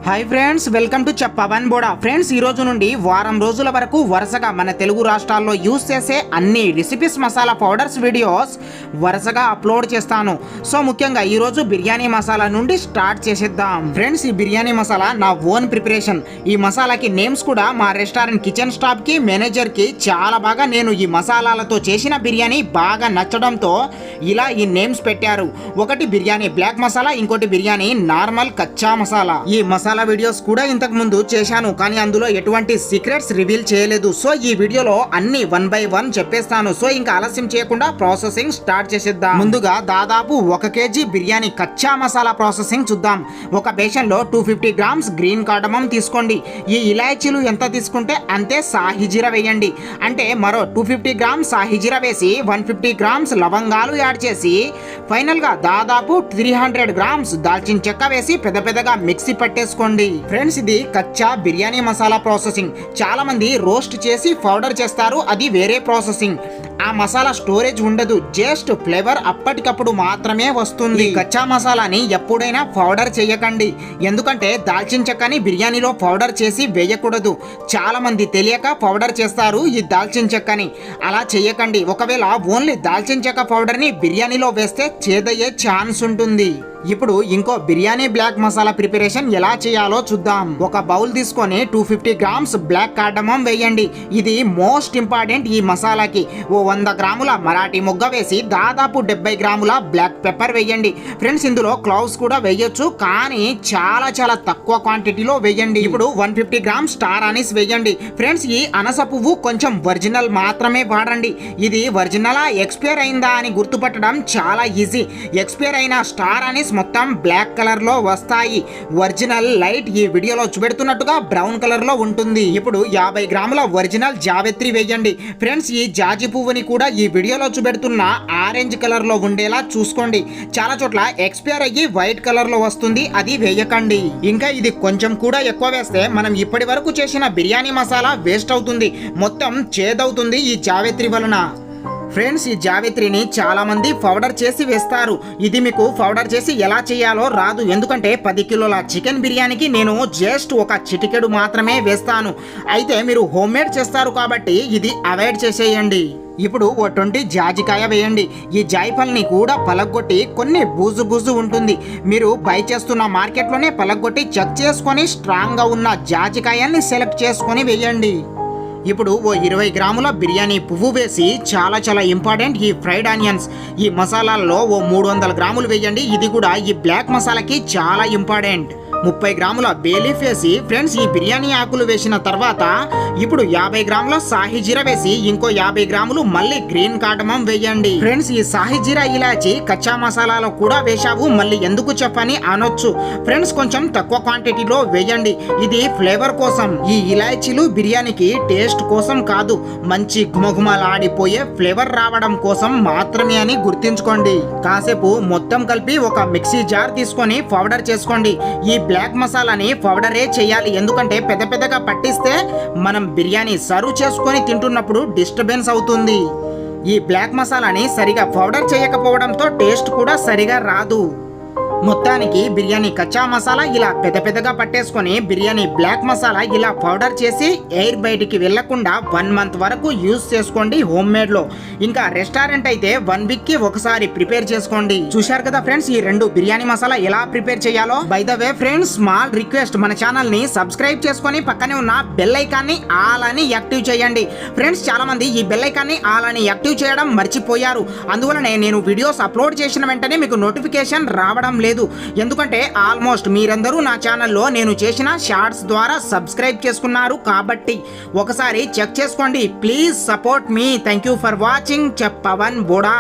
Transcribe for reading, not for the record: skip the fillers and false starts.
Hi friends welcome to पवन बोड़ा friends ఈ రోజు నుండి వారం రోజుల వరకు వరుసగా మన తెలుగు రాష్ట్రాల్లో యూస్ చేసే అన్ని రెసిపీస్ మసాలా పౌడర్స్ వీడియోస్ వరుసగా అప్లోడ్ చేస్తాను। సో ముఖ్యంగా ఈ రోజు బిర్యానీ మసాలా నుండి స్టార్ట్ చేసేద్దాం। ఫ్రెండ్స్ ఈ బిర్యానీ మసాలా నా ఓన్ ప్రిపరేషన్। ఈ మసాలాకి నేమ్స్ కూడా మా రెస్టారెంట్ కిచెన్ స్టాఫ్ కి మేనేజర్ కి చాలా బాగా నేను ఈ మసాలాలతో చేసిన బిర్యానీ బాగా నచ్చడంతో ఇలా ఈ నేమ్స్ పెట్టారు। ఒకటి బిర్యానీ బ్లాక్ మసాలా, ఇంకోటి బిర్యానీ నార్మల్ కచ్చా మసాలా। ఈ మసాలా వీడియోస్ కూడా ఇంతకు ముందు చేశాను, కానీ అందులో ఎటువంటి సీక్రెట్స్ రివీల్ చేయలేదు। సో ఈ వీడియోలో అన్ని 1 బై 1 చెప్పేస్తాను। సో ఇంకా ఆలస్యం చేయకుండా ప్రాసెసింగ్ స్టార్ట్ చేసేద్దాం। ముందుగా దాదాపు 1 కేజీ బిర్యానీ కచ్చా మసాలా ప్రాసెసింగ్ చూద్దాం। ఒక బేషన్ లో 250 గ్రామ్స్ గ్రీన్ కార్డమం తీసుకోండి। ఈ ఇలాచీలు ఎంత తీసుకుంటే అంతే సాహి జీరా వేయండి। అంటే మరో 250 గ్రామ్స్ సాహి జీరా వేసి 150 గ్రామ్స్ లవంగాలు యాడ్ చేసి ఫైనల్ గా దాదాపు 300 గ్రామ్స్ దాల్చిన చెక్క వేసి పెద్దగా మిక్సీ పట్టేసుకోండి। ఫ్రెండ్స్ ఇది కచ్చా బిర్యానీ మసాలా ప్రాసెసింగ్। చాలా మంది రోస్ట్ చేసి పౌడర్ చేస్తారు, అది వేరే ప్రాసెసింగ్। ఆ మసాలా స్టోరేజ్ ఉండదు, జస్ట్ ఫ్లేవర్ అప్పటికప్పుడు మాత్రమే వస్తుంది। కచ్చా మసాలాని ఎప్పుడైనా పౌడర్ చేయకండి, ఎందుకంటే దాల్చిన చెక్కని బిర్యానీలో పౌడర్ చేసి వేయకూడదు। చాలా మంది తెలియక పౌడర్ చేస్తారు ఈ దాల్చిన చెక్కని, అలా చేయకండి। ఒకవేళ ఓన్లీ దాల్చిన చెక్క పౌడర్ని బిర్యానీలో వేస్తే చేదయ్యే ఛాన్స్ ఉంటుంది। ఇప్పుడు ఇంకో బిర్యానీ బ్లాక్ మసాలా ప్రిపరేషన్ ఎలా చేయాలో చూద్దాం। ఒక బౌల్ తీసుకొని 250 గ్రామ్స్ బ్లాక్ కార్డమం వేయండి, ఇది మోస్ట్ ఇంపార్టెంట్ ఈ మసాలాకి। ఓ 100 గ్రాముల మరాఠీ మొగ్గ వేసి దాదాపు 70 గ్రాముల బ్లాక్ పెప్పర్ వేయండి। ఫ్రెండ్స్ ఇందులో క్లోవ్స్ కూడా వేయొచ్చు, కానీ చాలా తక్కువ క్వాంటిటీలో వేయండి। ఇప్పుడు 150 గ్రామ్స్ స్టార్ అనీస్ వేయండి। ఫ్రెండ్స్ ఈ అనస పువ్వు కొంచెం ఒరిజినల్ మాత్రమే వాడండి, ఇది ఒరిజినలా ఎక్స్పైర్ అయిందా అని గుర్తుపట్టడం చాలా ఈజీ। ఎక్స్పైర్ అయిన స్టార్ అనీస్ మొత్తం బ్లాక్ కలర్ లో వస్తాయి, ఒరిజినల్ లైట్ ఈ వీడియోలో చూపెడుతున్నట్టుగా బ్రౌన్ కలర్ లో ఉంటుంది। ఇప్పుడు 50 గ్రాముల ఒరిజినల్ జావిత్రి వేయండి। ఫ్రెండ్స్ ఈ జాజి పువ్వుని కూడా ఈ వీడియోలో చూపెడుతున్న ఆరెంజ్ కలర్ లో ఉండేలా చూసుకోండి, చాలా చోట్ల ఎక్స్పైర్ అయ్యి వైట్ కలర్ లో వస్తుంది, అది వేయకండి। ఇంకా ఇది కొంచెం కూడా ఎక్కువ వేస్తే మనం ఇప్పటి వరకు చేసిన బిర్యానీ మసాలా వేస్ట్ అవుతుంది, మొత్తం చేదవుతుంది ఈ జావిత్రి వలన। ఫ్రెండ్స్ ఈ జావిత్రిని చాలా మంది పౌడర్ చేసి వేస్తారు, ఇది మీకు పౌడర్ చేసి ఎలా చేయాలో రాదు, ఎందుకంటే 10 కిలోల చికెన్ బిర్యానీకి నేను జస్ట్ ఒక చిటికెడు మాత్రమే వేస్తాను। అయితే మీరు హోమ్ మేడ్ చేస్తారు కాబట్టి ఇది అవాయిడ్ చేసేయండి। ఇప్పుడు ఓ 20 జాజికాయ వేయండి। ఈ జాయిఫల్ని కూడా పలగొట్టి, కొన్ని బూజు ఉంటుంది, మీరు బై చేస్తున్న మార్కెట్లోనే పలగొట్టి చెక్ చేసుకొని స్ట్రాంగ్గా ఉన్న జాజికాయల్ని సెలెక్ట్ చేసుకొని వేయండి। ఇప్పుడు ఓ 20 గ్రాముల బిర్యానీ పువ్వు వేసి చాలా ఇంపార్టెంట్ ఈ ఫ్రైడ్ ఆనియన్స్। ఈ మసాలాల్లో ఓ 300 గ్రాములు వేయండి, ఇది కూడా ఈ బ్లాక్ మసాలాకి చాలా ఇంపార్టెంట్। 30 గ్రాముల బేలీఫ్ వేసి ఫ్రెండ్స్ ఈ బిర్యానీ ఆకులు వేసిన తర్వాత ఇప్పుడు 50 గ్రాముల సాహి జీరా వేసి ఇంకో 50 గ్రాములు మళ్ళీ గ్రీన్ కార్డమం వేయండి। ఫ్రెండ్స్ ఈ సాహి జీరా ఇలాచి కచ్చా మసాలాలో కూడా వేశావు, మళ్ళీ ఎందుకు చెప్పని అనొచ్చు। ఫ్రెండ్స్ కొంచెం తక్కువ క్వాంటిటీలో వేయండి, ఇది ఫ్లేవర్ కోసం। ఈ ఇలాచీలు బిర్యానీకి టేస్ట్ కోసం కాదు, మంచి గుమగుమలాడిపోయే ఫ్లేవర్ రావడం కోసం మాత్రమే అని గుర్తుంచుకోండి। కాసేపు మొత్తం కలిపి ఒక మిక్సీ జార్ తీసుకొని పౌడర్ చేసుకోండి। ఈ బ్లాక్ మసాలాని పౌడరే చేయాలి, ఎందుకంటే పెద్దగా పట్టిస్తే మనం బిర్యానీ సర్వ్ చేసుకొని తింటున్నప్పుడు డిస్టర్బెన్స్ అవుతుంది। ఈ బ్లాక్ మసాలాని సరిగా పౌడర్ చేయకపోవడంతో టేస్ట్ కూడా సరిగా రాదు। మొత్తానికి బిర్యానీ కచ్చా మసాలా ఇలా పెద్దగా పట్టేసుకొని బిర్యానీ బ్లాక్ మసాలా ఇలా పౌడర్ చేసి ఎయిర్ బయటికి వెళ్లకుండా 1 మంత్ వరకు యూజ్ చేసుకోండి హోమ్ మేడ్ లో। ఇంకా రెస్టారెంట్ అయితే 1 వీక్ కి ఒకసారి ప్రిపేర్ చేసుకోండి। చూశారు కదా ఫ్రెండ్స్ ఈ 2 బిర్యానీ మసాలా ఎలా ప్రిపేర్ చేయాలో। By the way friends small request, మన ఛానల్ ని సబ్స్క్రైబ్ చేసుకొని పక్కనే ఉన్న బెల్ ఐకాన్ ని ఆల్ అని యాక్టివ్ చేయండి। ఫ్రెండ్స్ చాలా మంది ఈ బెల్ ఐకాన్ ని ఆల్ అని యాక్టివ్ చేయడం మర్చిపోయారు, అందువలనే నేను వీడియోస్ అప్లోడ్ చేసిన వెంటనే మీకు నోటిఫికేషన్ రావడం లేదు, ఎందుకంటే ఆల్మోస్ట్ మీరందరూ నా ఛానల్లో నేను చేసిన షార్ట్స్ ద్వారా సబ్స్క్రైబ్ చేసుకున్నారు కాబట్టి ఒకసారి చెక్ చేసుకోండి। Please support me. Thank you for watching Pavan Boda.